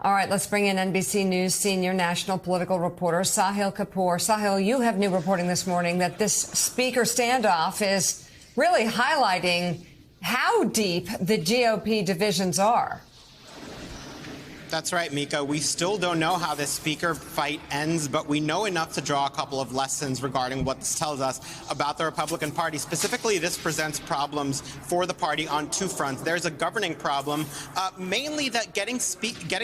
All right, let's bring in NBC News senior national political reporter Sahil Kapoor. Sahil, you have new reporting this morning that this speaker standoff is really highlighting how deep the GOP divisions are. That's right, Mika. We still don't know how this speaker fight ends, but we know enough to draw a couple of lessons regarding what this tells us about the Republican Party. Specifically, this presents problems for the party on two fronts. There's a governing problem, mainly that getting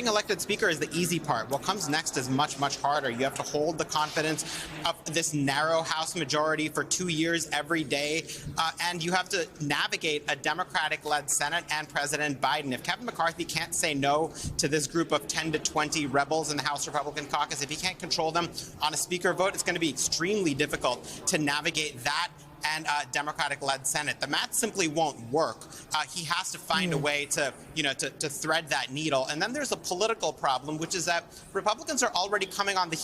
elected speaker is the easy part. What comes next is much, much harder. You have to hold the confidence of this narrow House majority for 2 years every day, and you have to navigate a Democratic-led Senate and President Biden. If Kevin McCarthy can't say no to this group of 10 to 20 rebels in the House Republican caucus, if he can't control them on a speaker vote, it's going to be extremely difficult to navigate that and Democratic-led Senate. The math simply won't work. He has to find a way to, to thread that needle. And then there's a political problem, which is that Republicans are already coming on the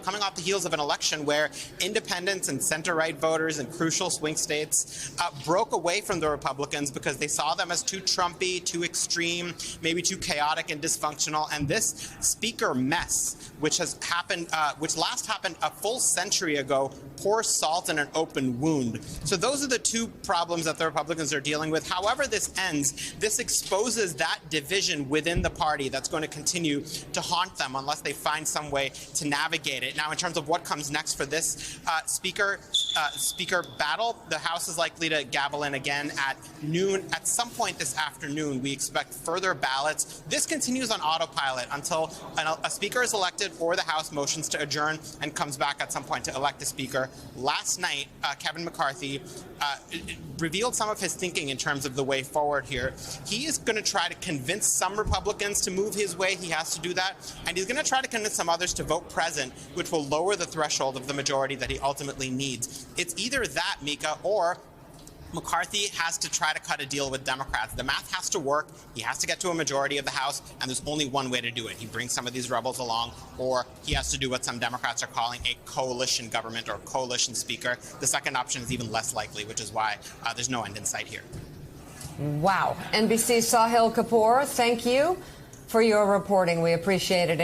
coming off the heels of an election where independents and center-right voters in crucial swing states broke away from the Republicans because they saw them as too Trumpy, too extreme, maybe too chaotic and dysfunctional. And this speaker mess, which has happened, which last happened a full century ago, pours salt in an open wound. So those are the two problems that the Republicans are dealing with. However this ends, this exposes that division within the party that's going to continue to haunt them unless they find some way to navigate it. Now, in terms of what comes next for this speaker battle, the House is likely to gavel in again at noon. At some point this afternoon, we expect further ballots. This continues on autopilot until a speaker is elected or the House motions to adjourn and comes back at some point to elect a speaker. Last night, Kevin McCarthy revealed some of his thinking in terms of the way forward here. He is going to try to convince some Republicans to move his way. He has to do that. And he's going to try to convince some others to vote present, which will lower the threshold of the majority that he ultimately needs. It's either that, Mika, or McCarthy has to try to cut a deal with Democrats. The math has to work. He has to get to a majority of the House, and there's only one way to do it. He brings some of these rebels along, or he has to do what some Democrats are calling a coalition government or coalition speaker. The second option is even less likely, which is why there's no end in sight here. Wow. NBC's Sahil Kapoor, thank you for your reporting. We appreciate it.